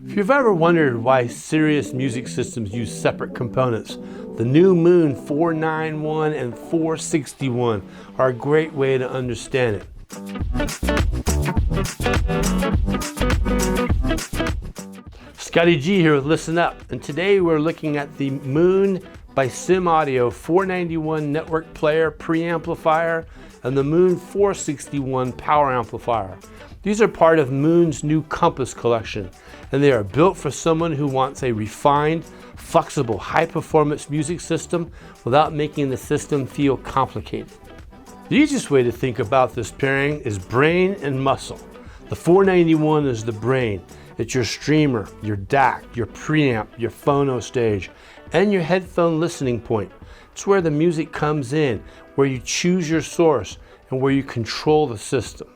If you've ever wondered why serious music systems use separate components, the new Moon 491 and 461 are a great way to understand it. Scotty G here with ListenUp, and today we're looking at the Moon by Simaudio 491 network player preamplifier and the Moon 461 power amplifier. These are part of Moon's new Compass collection, and they are built for someone who wants a refined, flexible, high-performance music system without making the system feel complicated. The easiest way to think about this pairing is brain and muscle. The 491 is the brain. It's your streamer, your DAC, your preamp, your phono stage, and your headphone listening point. It's where the music comes in, where you choose your source, and where you control the system.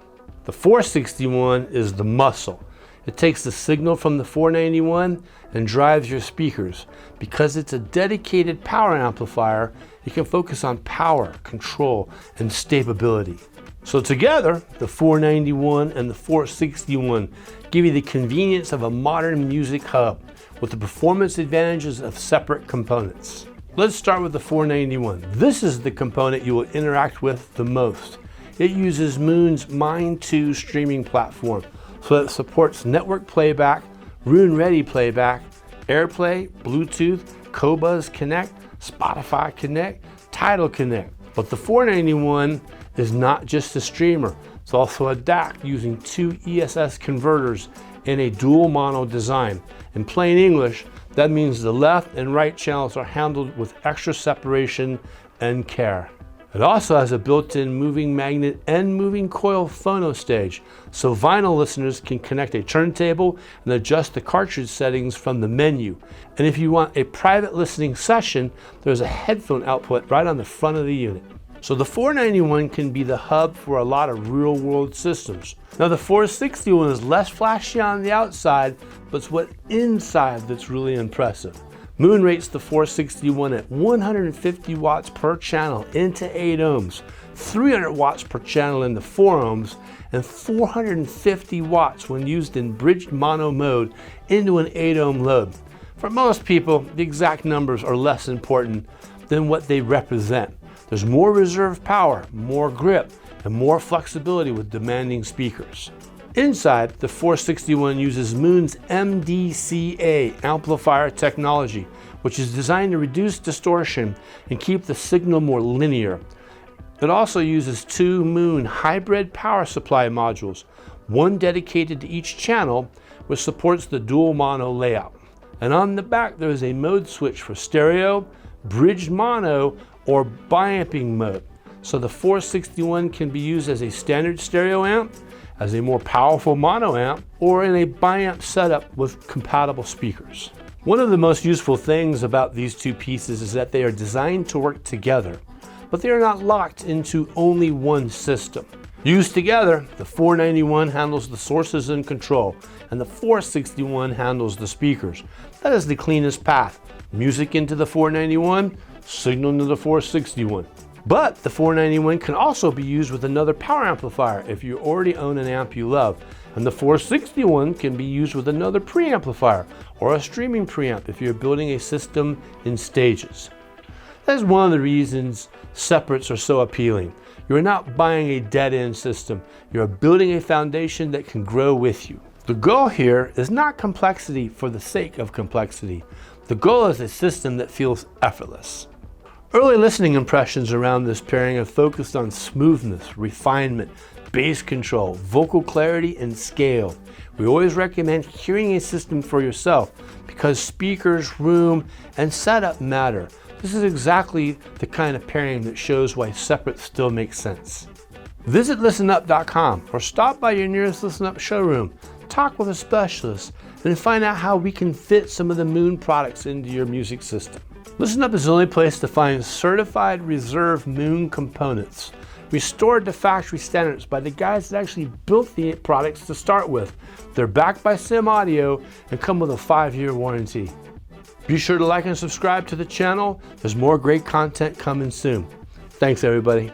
The 461 is the muscle. It takes the signal from the 491 and drives your speakers. Because it's a dedicated power amplifier, you can focus on power, control, and stability. So together, the 491 and the 461 give you the convenience of a modern music hub with the performance advantages of separate components. Let's start with the 491. This is the component you will interact with the most. It uses Moon's Mind 2 streaming platform, so it supports network playback, Roon-ready playback, AirPlay, Bluetooth, Qobuz Connect, Spotify Connect, Tidal Connect. But the 491 is not just a streamer, it's also a DAC using two ESS converters in a dual mono design. In plain English, that means the left and right channels are handled with extra separation and care. It also has a built-in moving magnet and moving coil phono stage, so vinyl listeners can connect a turntable and adjust the cartridge settings from the menu. And if you want a private listening session, there's a headphone output right on the front of the unit. So the 491 can be the hub for a lot of real-world systems. Now the 461 is less flashy on the outside, but it's what's inside that's really impressive. Moon rates the 461 at 150 watts per channel into 8 ohms, 300 watts per channel into 4 ohms, and 450 watts when used in bridged mono mode into an 8 ohm load. For most people, the exact numbers are less important than what they represent. There's more reserve power, more grip, and more flexibility with demanding speakers. Inside, the 461 uses Moon's MDCA amplifier technology, which is designed to reduce distortion and keep the signal more linear. It also uses two Moon hybrid power supply modules, one dedicated to each channel, which supports the dual mono layout. And on the back, there is a mode switch for stereo, bridged mono, or biamping mode. So the 461 can be used as a standard stereo amp, as a more powerful mono amp, or in a biamp setup with compatible speakers. One of the most useful things about these two pieces is that they are designed to work together, but they are not locked into only one system. Used together, the 491 handles the sources and control, and the 461 handles the speakers. That is the cleanest path. Music into the 491, signal into the 461. But the 491 can also be used with another power amplifier if you already own an amp you love. And the 461 can be used with another preamplifier or a streaming preamp if you're building a system in stages. That is one of the reasons separates are so appealing. You're not buying a dead-end system. You're building a foundation that can grow with you. The goal here is not complexity for the sake of complexity. The goal is a system that feels effortless. Early listening impressions around this pairing have focused on smoothness, refinement, bass control, vocal clarity, and scale. We always recommend hearing a system for yourself because speakers, room, and setup matter. This is exactly the kind of pairing that shows why separate still makes sense. Visit listenup.com or stop by your nearest ListenUp showroom, talk with a specialist, and find out how we can fit some of the Moon products into your music system. ListenUp is the only place to find certified reserve Moon components, restored to factory standards by the guys that actually built the products to start with. They're backed by Simaudio and come with a 5-year warranty. Be sure to like and subscribe to the channel. There's more great content coming soon. Thanks, everybody.